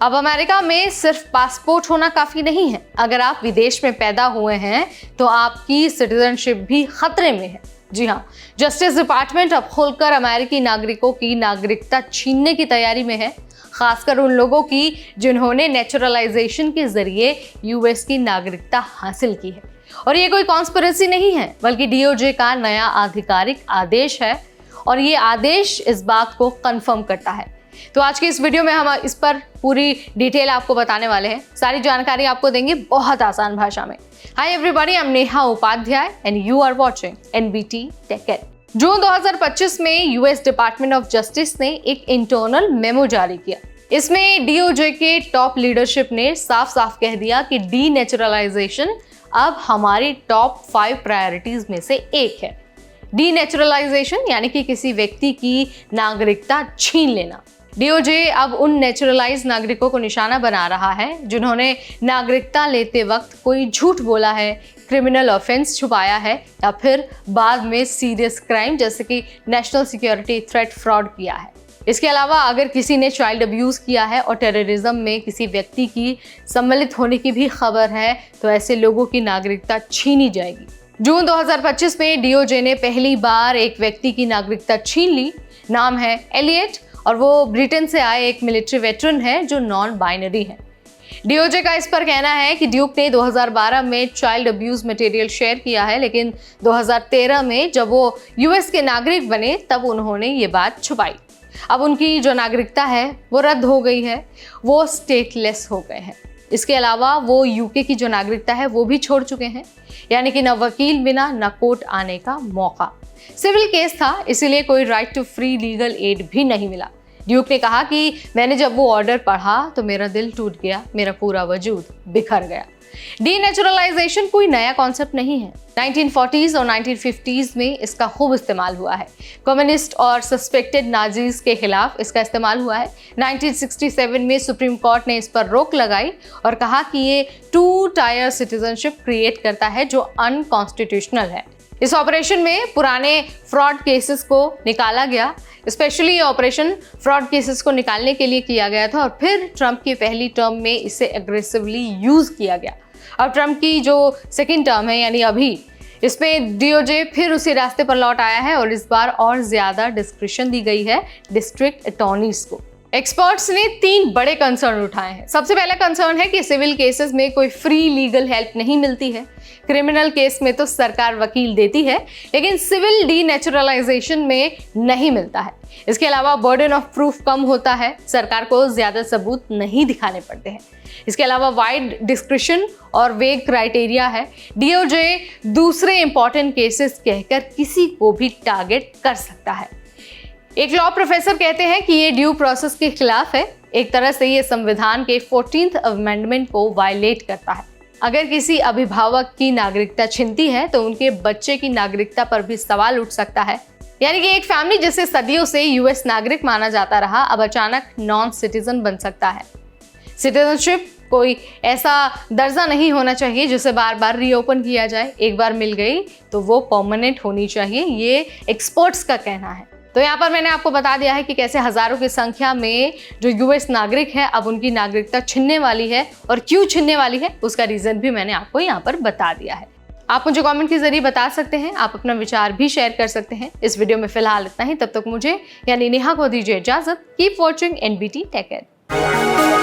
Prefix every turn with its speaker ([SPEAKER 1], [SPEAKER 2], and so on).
[SPEAKER 1] अब अमेरिका में सिर्फ पासपोर्ट होना काफी नहीं है। अगर आप विदेश में पैदा हुए हैं तो आपकी सिटीजनशिप भी खतरे में है। जी हाँ, जस्टिस डिपार्टमेंट अब खुलकर अमेरिकी नागरिकों की नागरिकता छीनने की तैयारी में है, खासकर उन लोगों की जिन्होंने नेचुरलाइजेशन के जरिए यूएस की नागरिकता हासिल की है। और ये कोई कॉन्स्पिरेसी नहीं है, बल्कि डीओजे का नया आधिकारिक आदेश है और ये आदेश इस बात को कंफर्म करता है। तो आज की इस वीडियो में हम इस पर पूरी डिटेल आपको बताने वाले हैं। सारी जानकारी आपको देंगे बहुत आसान भाषा में। Hi everybody, I am Neha Upadhyay and you are watching NBT tech ed. June 2025 में यूएस डिपार्टमेंट ऑफ जस्टिस ने एक इंटरनल मेमो जारी किया। इसमें डीओजे के टॉप लीडरशिप ने साफ साफ कह दिया कि डीनेचुरलाइजेशन अब हमारी टॉप 5 प्रायोरिटीज में से एक है। डीनेचुरलाइजेशन यानी कि किसी व्यक्ति की नागरिकता छीन लेना। डीओजे अब उन नेचुरलाइज नागरिकों को निशाना बना रहा है जिन्होंने नागरिकता लेते वक्त कोई झूठ बोला है, क्रिमिनल ऑफेंस छुपाया है या फिर बाद में सीरियस क्राइम जैसे कि नेशनल सिक्योरिटी थ्रेट फ्रॉड किया है। इसके अलावा अगर किसी ने चाइल्ड अब्यूज किया है और टेररिज्म में किसी व्यक्ति की सम्मिलित होने की भी खबर है तो ऐसे लोगों की नागरिकता छीनी जाएगी। जून 2025 में डीओजे ने पहली बार एक व्यक्ति की नागरिकता छीन ली। नाम है एलियट और वो ब्रिटेन से आए एक मिलिट्री वेटरन है जो नॉन बाइनरी है। डीओजे का इस पर कहना है कि ड्यूक ने 2012 में चाइल्ड अब्यूज मटेरियल शेयर किया है, लेकिन 2013 में जब वो यूएस के नागरिक बने तब उन्होंने ये बात छुपाई। अब उनकी जो नागरिकता है वो रद्द हो गई है, वो स्टेटलेस हो गए हैं। इसके अलावा वो यूके की जो नागरिकता है वो भी छोड़ चुके हैं, यानी कि न वकील बिना न कोर्ट आने का मौका। सिविल केस था, इसीलिए कोई right to free legal aid भी नहीं मिला। ड्यूक ने कहा कि मैंने जब वो ऑर्डर पढ़ा तो मेरा दिल टूट गया, मेरा पूरा वजूद बिखर गया। डीनेचुरलाइजेशन कोई नया कॉन्सेप्ट नहीं है। 1940s और 1950s में इसका खूब इस्तेमाल हुआ है। कम्युनिस्ट और सस्पेक्टेड नाजीज के खिलाफ इसका इस्तेमाल हुआ है। 1967 में सुप्रीम कोर्ट ने इस पर रोक लगाई और कहा कि ये 2 टायर सिटीजनशिप क्रिएट करता है जो अनकॉन्स्टिट्यूशनल है। इस ऑपरेशन में पुराने फ्रॉड केसेस को निकाला गया। स्पेशली ये ऑपरेशन फ्रॉड केसेस को निकालने के लिए किया गया था और फिर ट्रंप की पहली टर्म में इसे एग्रेसिवली यूज किया गया। अब ट्रंप की जो सेकेंड टर्म है यानी अभी, इसमें डीओजे फिर उसी रास्ते पर लौट आया है और इस बार और ज्यादा डिस्क्रिप्शन दी गई है डिस्ट्रिक्ट अटॉर्नीज को। एक्सपर्ट्स ने 3 बड़े कंसर्न उठाए हैं। सबसे पहला कंसर्न है कि सिविल केसेस में कोई फ्री लीगल हेल्प नहीं मिलती है। क्रिमिनल केस में तो सरकार वकील देती है, लेकिन सिविल डीनेचुरलाइजेशन में नहीं मिलता है। इसके अलावा बर्डन ऑफ प्रूफ कम होता है, सरकार को ज्यादा सबूत नहीं दिखाने पड़ते हैं। इसके अलावा वाइड डिस्क्रिप्शन और वेग क्राइटेरिया है। डीओजे दूसरे इंपॉर्टेंट केसेस कहकर किसी को भी टारगेट कर सकता है। एक लॉ प्रोफेसर कहते हैं कि ये ड्यू प्रोसेस के खिलाफ है। एक तरह से ये संविधान के 14th अमेंडमेंट को वायलेट करता है। अगर किसी अभिभावक की नागरिकता छिनती है तो उनके बच्चे की नागरिकता पर भी सवाल उठ सकता है। यानी कि एक फैमिली जिसे सदियों से यूएस नागरिक माना जाता रहा अब अचानक नॉन सिटीजन बन सकता है। सिटीजनशिप कोई ऐसा दर्जा नहीं होना चाहिए जिसे बार बार रीओपन किया जाए। एक बार मिल गई तो वो परमानेंट होनी चाहिए, ये एक्सपर्ट्स का कहना है। तो यहाँ पर मैंने आपको बता दिया है कि कैसे हजारों की संख्या में जो यूएस नागरिक है अब उनकी नागरिकता छिनने वाली है और क्यों छिनने वाली है उसका रीजन भी मैंने आपको यहाँ पर बता दिया है। आप मुझे कमेंट के जरिए बता सकते हैं, आप अपना विचार भी शेयर कर सकते हैं। इस वीडियो में फिलहाल इतना ही। तब तक मुझे यानी नेहा को दीजिए इजाजत। Keep watching NBT tech add.